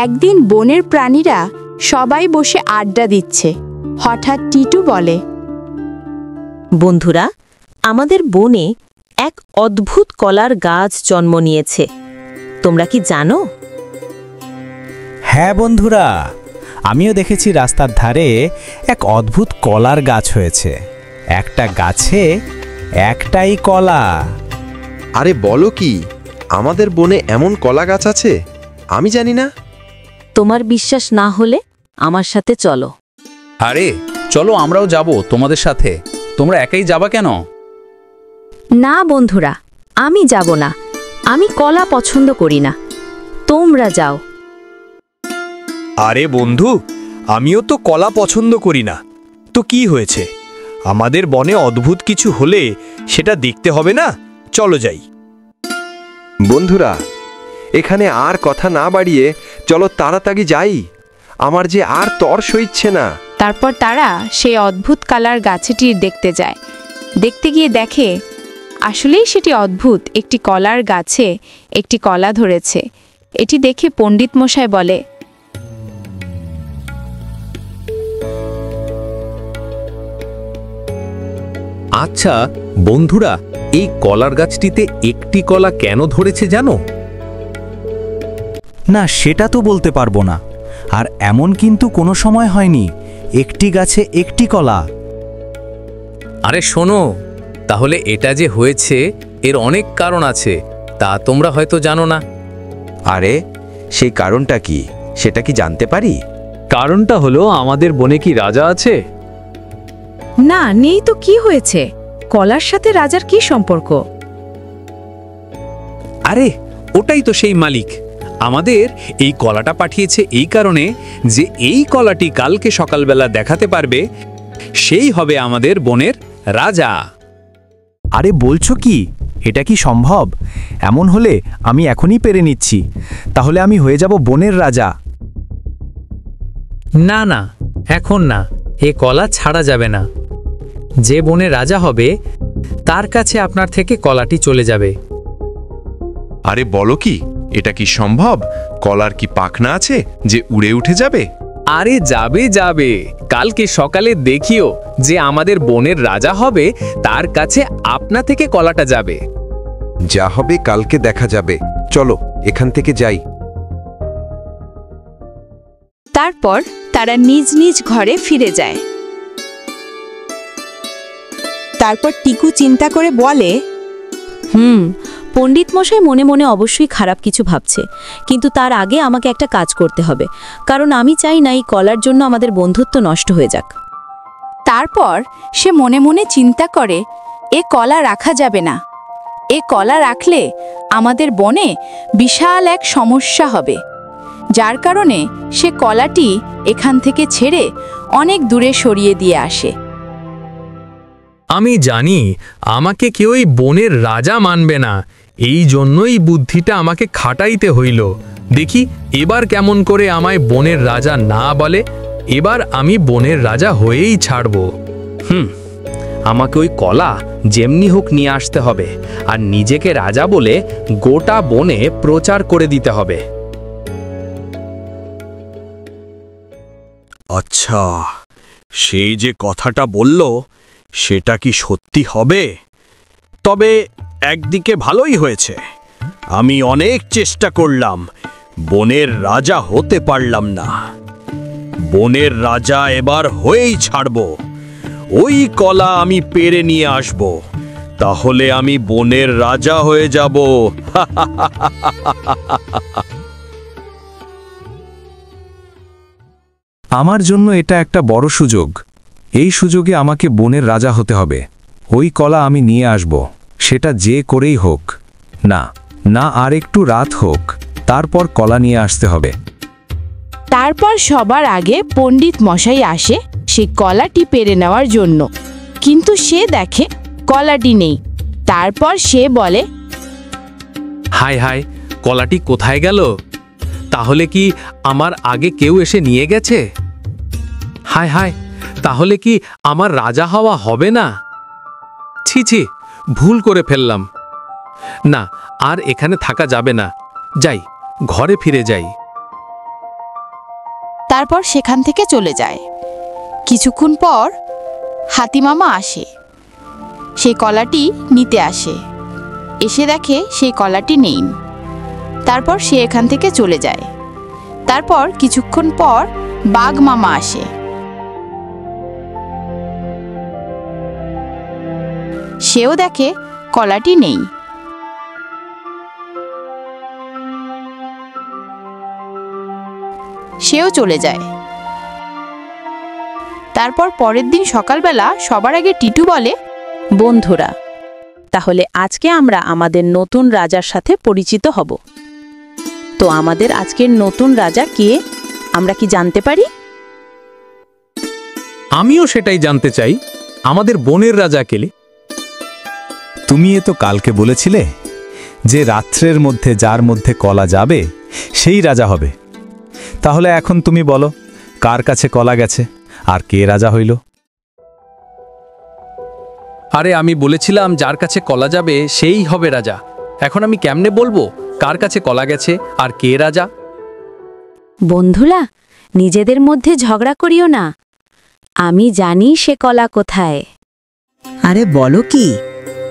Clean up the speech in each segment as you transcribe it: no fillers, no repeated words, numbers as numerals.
একদিন বনের প্রাণীরা সবাই বসে আড্ডা দিচ্ছে। হঠাৎ টিটু বলে, বন্ধুরা, আমাদের বনে এক অদ্ভুত কলার গাছ জন্ম নিয়েছে। তোমরা কি জানো? হ্যাঁ বন্ধুরা, আমিও দেখেছি রাস্তার ধারে এক অদ্ভুত কলার গাছ হয়েছে। একটা গাছে একটাই কলা। আরে বলো কি, আমাদের বনে এমন কলা গাছ আছে? আমি জানি না। তোমার বিশ্বাস না হলে আমার সাথে চলো। আরে চলো, আমরাও যাব তোমাদের সাথে। তোমরা একাই যাবা কেন? না বন্ধুরা, আমি যাব না। আমি কলা পছন্দ করি না। তোমরা যাও। আরে বন্ধু, আমিও তো কলা পছন্দ করি না। তো কি হয়েছে? আমাদের বনে অদ্ভুত কিছু হলে সেটা দেখতে হবে না? চলো যাই। বন্ধুরা, এখানে আর কথা না বাড়িয়ে চলো তাড়াতাড়ি যাই। আমার যে আর তর সইছে না। তারপর তারা সেই অদ্ভুত কালার গাছটির দেখতে যায়। দেখতে গিয়ে দেখে আসলেই সেটি অদ্ভুত। একটি কলার গাছে একটি কলা ধরেছে। এটি দেখে পণ্ডিত মশাই বলে, আচ্ছা বন্ধুরা, এই কলার গাছটিতে একটি কলা কেন ধরেছে জানো? না, সেটা তো বলতে পারবো না। আর এমন কিন্তু কোনো সময় হয়নি একটি গাছে একটি কলা। আরে শোনো, তাহলে এটা যে হয়েছে এর অনেক কারণ আছে, তা তোমরা হয়তো জানো না। আরে সেই কারণটা কি, সেটা কি জানতে পারি? কারণটা হলো, আমাদের বনে কি রাজা আছে? না, নেই তো কি হয়েছে? কলার সাথে রাজার কি সম্পর্ক? আরে ওটাই তো সেই মালিক আমাদের এই কলাটা পাঠিয়েছে এই কারণে যে এই কলাটি কালকে সকালবেলা দেখাতে পারবে সেই হবে আমাদের বনের রাজা। আরে বলছো কি? এটা কি সম্ভব? এমন হলে আমি এখনই পেরে নিচ্ছি। তাহলে আমি হয়ে যাব বনের রাজা। না না, এখন না। এ কলা ছাড়া যাবে না। যে বনে রাজা হবে তার কাছে আপনার থেকে কলাটি চলে যাবে। আরে বলো কি, এটা কি সম্ভব? কলার কি পাখনা আছে যে উড়ে উঠে যাবে? আরে যাবে যাবে, কালকে সকালে দেখিও যে আমাদের বনের রাজা হবে, তার কাছে আপনা থেকে কলাটা যাবে। যা হবে কালকে দেখা যাবে। চলো এখান থেকে যাই। তারপর তারা নিজ নিজ ঘরে ফিরে যায়। তারপর টিকু চিন্তা করে বলে, পণ্ডিত মশাই মনে মনে অবশ্যই খারাপ কিছু ভাবছে, কিন্তু তার আগে আমাকে একটা কাজ করতে হবে, কারণ আমি চাই না এই কলার জন্য আমাদের বন্ধুত্ব নষ্ট হয়ে যাক। তারপর সে মনে মনে চিন্তা করে, এ কলা রাখা যাবে না। এ কলা রাখলে আমাদের বনে বিশাল এক সমস্যা হবে। যার কারণে সে কলাটি এখান থেকে ছেড়ে অনেক দূরে সরিয়ে দিয়ে আসে। আমি জানি আমাকে কেউই বনের রাজা মানবে না, এই জন্যই বুদ্ধিটা আমাকে খাটাইতে হইল। দেখি এবার কেমন করে আমায় বনের রাজা না বলে। এবার আমি বনের রাজা হয়েই ছাড়ব। আমাকে ওই কলা যেমনি হোক নিয়ে আসতে হবে, আর নিজেকে রাজা বলে গোটা বনে প্রচার করে দিতে হবে। আচ্ছা, সেই যে কথাটা বলল সেটা কি সত্যি হবে? তবে একদিকে ভালোই হয়েছে, আমি অনেক চেষ্টা করলাম, বনের রাজা হতে পারলাম না। বনের রাজা এবার হয়েই ছাড়ব। ওই কলা আমি পেরে নিয়ে আসব, তাহলে আমি বনের রাজা হয়ে যাব। আমার জন্য এটা একটা বড় সুযোগ। এই সুযোগে আমাকে বনের রাজা হতে হবে। ওই কলা আমি নিয়ে আসব, সেটা যে করেই হোক। না না, আর একটু রাত হোক, তারপর কলা নিয়ে আসতে হবে। তারপর সবার আগে পণ্ডিত মশাই আসে সেই কলাটি পেরে নেওয়ার জন্য, কিন্তু সে দেখে কলাটি নেই। তারপর সে বলে, হায় হায়, কলাটি কোথায় গেল? তাহলে কি আমার আগে কেউ এসে নিয়ে গেছে? হায় হায়, তাহলে কি আমার রাজা হওয়া হবে না? ছি ছি, ভুল করে ফেললাম। না, আর এখানে থাকা যাবে না। যাই, ঘরে ফিরে যাই। তারপর সেখান থেকে চলে যায়। কিছুক্ষণ পর হাতিমামা আসে, সেই কলাটি নিতে আসে। এসে দেখে সেই কলাটি নেই। তারপর সে এখান থেকে চলে যায়। তারপর কিছুক্ষণ পর বাঘ মামা আসে। সেও দেখে কলাটি নেই। সেও চলে যায়। তারপর পরের দিন সকালবেলা সবার আগে টিটু বলে, বন্ধুরা, তাহলে আজকে আমরা আমাদের নতুন রাজার সাথে পরিচিত হব। তো আমাদের আজকের নতুন রাজা কে, আমরা কি জানতে পারি? আমিও সেটাই জানতে চাই, আমাদের বনের রাজা কে? তুমি এ তো কালকে বলেছিলে যে রাত্রের মধ্যে যার মধ্যে কলা যাবে সেই রাজা হবে। তাহলে এখন তুমি বলো, কার কাছে কলা গেছে আর কে রাজা হইল? আরে আমি বলেছিলাম যার কাছে কলা যাবে সেই হবে রাজা। এখন আমি কেমনে বলবো কার কাছে কলা গেছে আর কে রাজা? বন্ধুরা, নিজেদের মধ্যে ঝগড়া করিও না। আমি জানি সে কলা কোথায়। আরে বলো কি,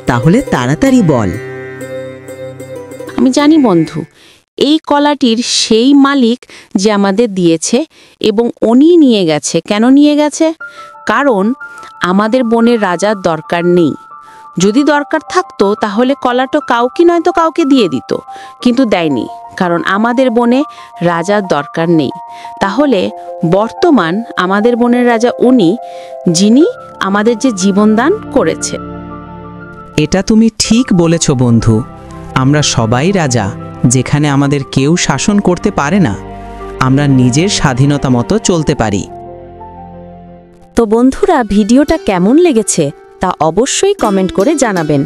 তাহলে তাড়াতাড়ি বল। আমি জানি বন্ধু, এই কলাটির সেই মালিক যে আমাদের দিয়েছে এবং উনি নিয়ে গেছে। কেন নিয়ে গেছে? কারণ আমাদের বনের রাজার দরকার নেই। যদি দরকার থাকতো তাহলে কলাটা কাউকে নয়তো কাউকে দিয়ে দিত, কিন্তু দেয়নি, কারণ আমাদের বনে রাজার দরকার নেই। তাহলে বর্তমান আমাদের বনের রাজা উনি, যিনি আমাদের যে জীবনদান করেছে। এটা তুমি ঠিক বলেছ বন্ধু। আমরা সবাই রাজা, যেখানে আমাদের কেউ শাসন করতে পারে না। আমরা নিজের স্বাধীনতা মতো চলতে পারি। তো বন্ধুরা, ভিডিওটা কেমন লেগেছে তা অবশ্যই কমেন্ট করে জানাবেন।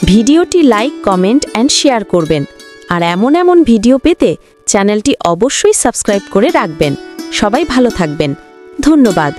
ভিডিওটি লাইক, কমেন্ট অ্যান্ড শেয়ার করবেন। আর এমন এমন ভিডিও পেতে চ্যানেলটি অবশ্যই সাবস্ক্রাইব করে রাখবেন। সবাই ভালো থাকবেন। ধন্যবাদ।